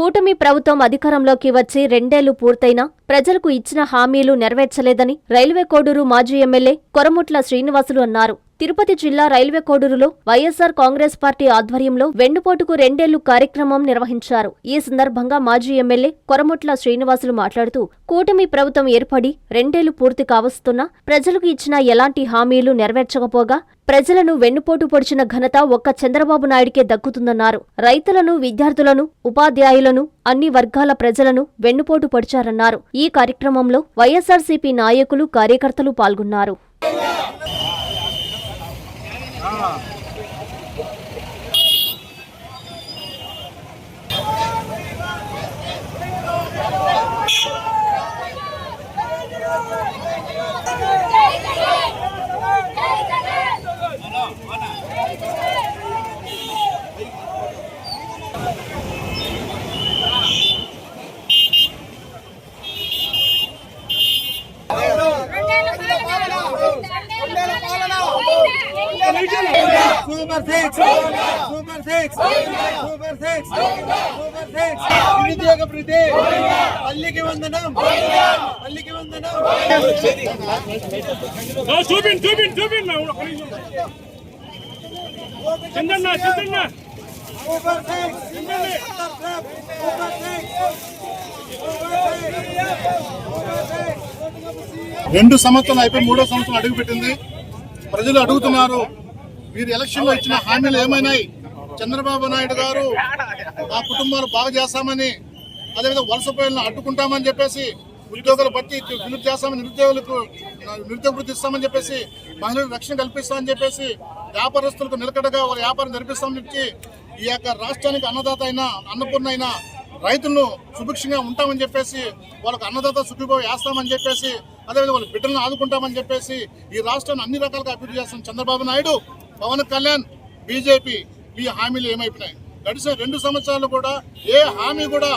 కూటమి ప్రభుత్వం అధికారంలోకి వచ్చి 2 ఏళ్లు పూర్తయినా ప్రజలకు ఇచ్చిన హామీలు నెరవేర్చలేదని రైల్వే కోడూరు మాజీ ఎమ్మెల్యే కొరముట్ల శ్రీనివాసులు అన్నారు. తిరుపతి జిల్లా రైల్వే కోడూరులో వైఎస్సార్ కాంగ్రెస్ పార్టీ ఆధ్వర్యంలో వెన్నుపోటుకు 2 ఏళ్లు కార్యక్రమం నిర్వహించారు. ఈ సందర్భంగా మాజీ ఎమ్మెల్యే కొరముట్ల శ్రీనివాసులు మాట్లాడుతూ కూటమి ప్రభుత్వం ఏర్పడి 2 ఏళ్లు పూర్తి కావస్తున్నా ప్రజలకు ఇచ్చిన ఎలాంటి హామీలు నెరవేర్చకపోగా ప్రజలను వెన్నుపోటు పొడిచిన ఘనత ఒక్క చంద్రబాబు నాయుడికే దక్కుతుందన్నారు. రైతులను, విద్యార్థులను, ఉపాధ్యాయులను, అన్ని వర్గాల ప్రజలను వెన్నుపోటు పొడిచారన్నారు. ఈ కార్యక్రమంలో వైఎస్సార్సీపీ నాయకులు, కార్యకర్తలు పాల్గొన్నారు. Super six, super six, super six, super six. Nirudyog Priti, Alliki Vandanam, Alliki Vandanam. No, Subin. Chandana. Super six, super six, super six. 2 సంవత్సరాలు అయిపోయి 3వ సంవత్సరం అడుగుపెట్టింది. ప్రజలు అడుగుతున్నారు, మీరు ఎలక్షన్లో ఇచ్చిన హామీలు ఏమైనాయి? చంద్రబాబు నాయుడు గారు ఆ కుటుంబాలు బాగా చేస్తామని, అదేవిధంగా వలస పోయిన అడ్డుకుంటామని చెప్పేసి, ఉద్యోగాలు బట్టి విలుపు చేస్తామని, నిరుద్యోగ వృత్తి ఇస్తామని చెప్పేసి, మహిళలకు రక్షణ కల్పిస్తామని చెప్పేసి, వ్యాపారస్తులకు నిలకడగా వాళ్ళ వ్యాపారం జరిపిస్తామని చెప్పి, ఈ యొక్క రాష్ట్రానికి అన్నదాత అయినా, అన్నపూర్ణ అయినా రైతులను సుభిక్షంగా ఉంటామని చెప్పేసి, వాళ్ళకు అన్నదాత సుఖీభావ వేస్తామని చెప్పేసి, అదేవిధంగా వాళ్ళ బిడ్డలను ఆదుకుంటామని చెప్పేసి ఈ రాష్ట్రాన్ని అన్ని రకాలుగా అభివృద్ధి చేస్తున్న చంద్రబాబు నాయుడు, పవన్ కళ్యాణ్, బీజేపీ ఈ హామీలు ఏమైపోయినాయి? గడిచిన 2 సంవత్సరాలు కూడా ఏ హామీ కూడా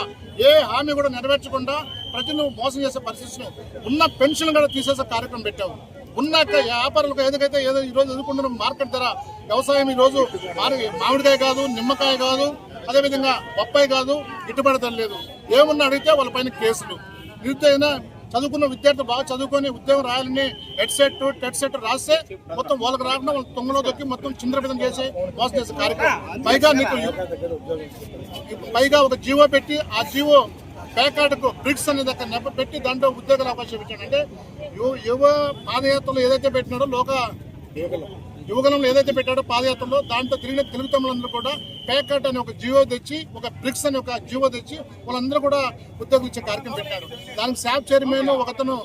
నెరవేర్చకుండా ప్రజలను మోసం చేసే పరిస్థితులు, ఉన్న పెన్షన్ కూడా తీసేసే కార్యక్రమం పెట్టావు. ఉన్న వ్యాపారులకు ఏదో ఈరోజు ఎదుర్కొంటున్న మార్కెట్ ధర, వ్యవసాయం ఈరోజు మామిడికాయ కాదు, నిమ్మకాయ కాదు, అదేవిధంగా బొప్పాయి కాదు, గిట్టుబాటు ధర లేదు. ఏమన్నా అడిగితే వాళ్ళ పైన కేసులు. నిరుద్యోగ చదువుకున్న విద్యార్థులు బాగా చదువుకొని ఉద్యోగం రాయాలని టెట్ సెట్ రాస్తే మొత్తం వాళ్ళకి రాకుండా వాళ్ళు తొంగలో దొక్కి మొత్తం చింద్రబిదం చేసి మోసం చేసే కార్యక్రమం. పైగా ఒక జీవో పెట్టి, ఆ జీవో ప్యాకార్డుకు బ్రిక్స్ అనేది అక్కడ నెప్ప పెట్టి దాంట్లో ఉద్యోగాల అవకాశం ఇచ్చాడు. అంటే యువ పాదయాత్రలో ఏదైతే పెట్టినాడో, యువగలంలో ఏదైతే పెట్టాడో పాదయాత్రలో, దాంట్లో తిరిగిన తెలుగు తమ్ములందరూ కూడా ప్యాకెట్ అనే ఒక జీవో తెచ్చి, ఒక బ్రిక్స్ అనే ఒక జీవో తెచ్చి వాళ్ళందరూ కూడా ఉద్యోగం ఇచ్చే కార్యక్రమం పెట్టాడు. దానికి శాప్ చైర్మన్ ఒకతను,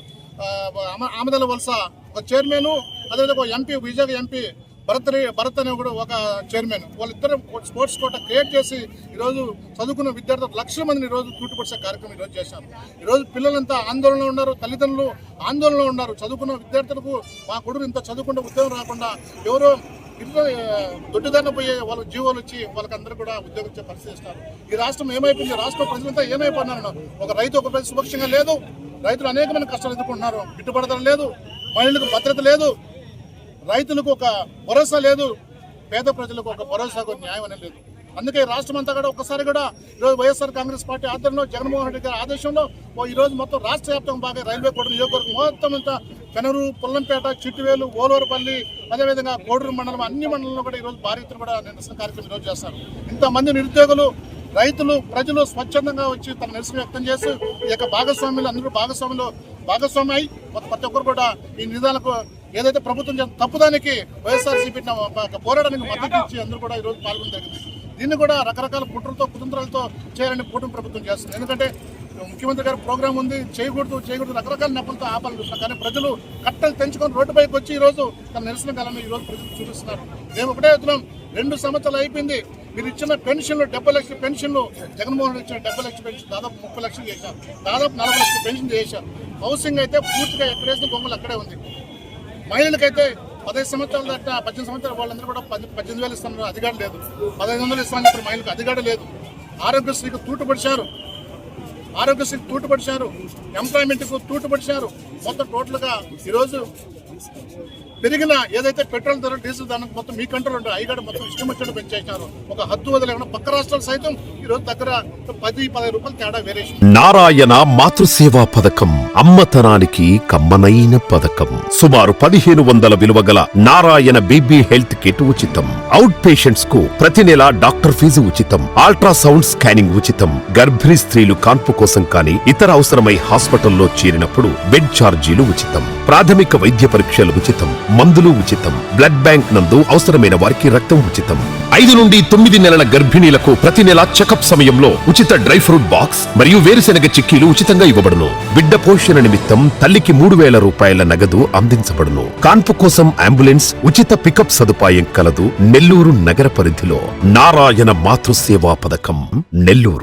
ఆమదల వలస ఒక చైర్మన్, అదేవిధంగా ఒక ఎంపీ, విజయ్ ఎంపీ భరత్ అనే కూడా ఒక చైర్మన్, వాళ్ళిద్దరు స్పోర్ట్స్ కోట క్రియేట్ చేసి ఈరోజు చదువుకున్న విద్యార్థులు లక్షల మందిని ఈరోజు తూటుపడిసే కార్యక్రమం ఈరోజు చేశారు. ఈరోజు పిల్లలంతా ఆందోళనలో ఉన్నారు, తల్లిదండ్రులు ఆందోళనలో ఉన్నారు. చదువుకున్న విద్యార్థులకు మా కొడుకు ఇంత చదువుకుంటే ఉద్యోగం రాకుండా ఎవరో ఇంట్లో దొడ్డిదారిన పోయే వాళ్ళ జీవోలు వచ్చి వాళ్ళకందరూ కూడా ఉద్యోగం ఇచ్చే పరిస్థితి ఇస్తారు. ఈ రాష్ట్రం ఏమైపోయింది? రాష్ట్ర ప్రజలంతా ఏమైపోయినారు? ఒక రైతు ఒక ప్రజలు సురక్షంగా లేదు. రైతులు అనేకమైన కష్టాలు ఎదుర్కొంటున్నారు. గిట్టుబాటు ధర లేదు, మహిళలకు భద్రత లేదు, రైతులకు ఒక భరోసా లేదు, పేద ప్రజలకు ఒక భరోసా, న్యాయం అనేది లేదు. అందుకే రాష్ట్రం అంతా కూడా ఒక్కసారి కూడా ఈరోజు వైఎస్ఆర్ కాంగ్రెస్ పార్టీ ఆధ్వర్యంలో, జగన్మోహన్ రెడ్డి గారి ఆదేశంలో ఈరోజు మొత్తం రాష్ట్ర వ్యాప్తంగా బాగా రైల్వే కోడూరు నియోజకవర్గం మొత్తం అంతా, పెనరు, పుల్లంపేట, చిట్టువేలు, ఓలూరుపల్లి, అదేవిధంగా కోడూరు మండలం, అన్ని మండలంలో కూడా ఈరోజు భారీ ఎత్తున కూడా నిరసన కార్యక్రమం ఈరోజు చేస్తారు. ఇంతమంది నిరుద్యోగులు, రైతులు, ప్రజలు స్వచ్ఛందంగా వచ్చి తమ నిరసన వ్యక్తం చేసి ఈ యొక్క భాగస్వామ్యులు అందరూ భాగస్వామి అయి ప్రతి ఒక్కరు కూడా ఈ నిదాలకు ఏదైతే ప్రభుత్వం తప్పుదానికి వైఎస్ఆర్సీపీ పోరాటానికి మద్దతు ఇచ్చి అందరూ కూడా ఈరోజు పాల్గొనడం జరిగింది. దీన్ని కూడా రకరకాల కుట్రలతో, కుతంత్రాలతో చేయాలని కూటమి ప్రభుత్వం చేస్తుంది. ఎందుకంటే ముఖ్యమంత్రి గారి ప్రోగ్రాం ఉంది, చేయకూడదు రకరకాల నెపలతో ఆపాలని చూస్తున్నారు. కానీ ప్రజలు కట్టలు తెంచుకొని రోడ్డుపైకి వచ్చి ఈరోజు తన నిరసన కాలాన్ని ఈరోజు ప్రజలు చూపిస్తున్నారు. మేము ఒకటే చెప్తున్నాం, 2 సంవత్సరాలు అయిపోయింది. మీరు ఇచ్చిన పెన్షన్లు 70 లక్షల పెన్షన్లు, జగన్మోహన్ రెడ్డి ఇచ్చిన 70 లక్షల పెన్షన్ దాదాపు 30 లక్షలు చేశారు, దాదాపు 40 లక్షల పెన్షన్ చేశారు. హౌసింగ్ అయితే పూర్తిగా ఎక్కడేసిన బొమ్మలు అక్కడే ఉంది. మహిళలకైతే 15 సంవత్సరాల దాకా 18 సంవత్సరాలు వాళ్ళందరూ కూడా 18,000 ఇస్తున్నారు, అధికారం లేదు. 1500 ఇస్తామని చెప్పిన మహిళలకు అధికారం లేదు. ఆరోగ్యశ్రీకి తూటుపడిచారు, ఎంప్లాయ్మెంట్కు తూటుపడిచారు. మొత్తం టోటల్గా ఈరోజు పెరిగిన ఏదైతే పెట్రోల్ ధర డీజిల్ ధర మొత్తం మీ కంట్రోల్ ఉంటుంది ఐగాడు మొత్తం ఇష్టం వచ్చినట్టు పెంచేసినారు. ఒక హద్దు వదిలేకుండా పక్క రాష్ట్రాలు సైతం ఈ రోజు దగ్గర 10-15 రూపాయలు తేడా వేరేసి. నారాయణ మాతృసేవా పథకం అమ్మతనానికి కమ్మనైన పథకం. సుమారు 1500 విలువ గల నారాయణ బేబీ హెల్త్ కిట్ ఉచితం. అవుట్ పేషెంట్స్ కు ప్రతి నెల డాక్టర్ ఫీజు ఉచితం. అల్ట్రాసౌండ్ స్కానింగ్ ఉచితం. గర్భిణీ స్త్రీలు కాన్పు కోసం కానీ ఇతర అవసరమై హాస్పిటల్లో చేరినప్పుడు బెడ్ ఛార్జీలు ఉచితం. ప్రాథమిక వైద్య పరీక్షలు ఉచితం. మందులు ఉచితం. బ్లడ్ బ్యాంక్ నందు అవసరమైన వారికి రక్తం ఉచితం. 5 నుండి 9 నెలల గర్భిణీలకు ప్రతి నెల చెకప్ సమయంలో ఉచిత డ్రై ఫ్రూట్ బాక్స్ మరియు వేరుశెనగ చిక్కీలు ఉచితంగా ఇవ్వబడును. బిడ్డ పోషణ నిమిత్తం తల్లికి 3000 రూపాయల నగదు అందించబడును. కాన్పు కోసం అంబులెన్స్ ఉచిత పికప్ సదుపాయం కలదు. నెల్లూరు నగర పరిధిలో నారాయణ మాతృసేవా పథకం, నెల్లూరు.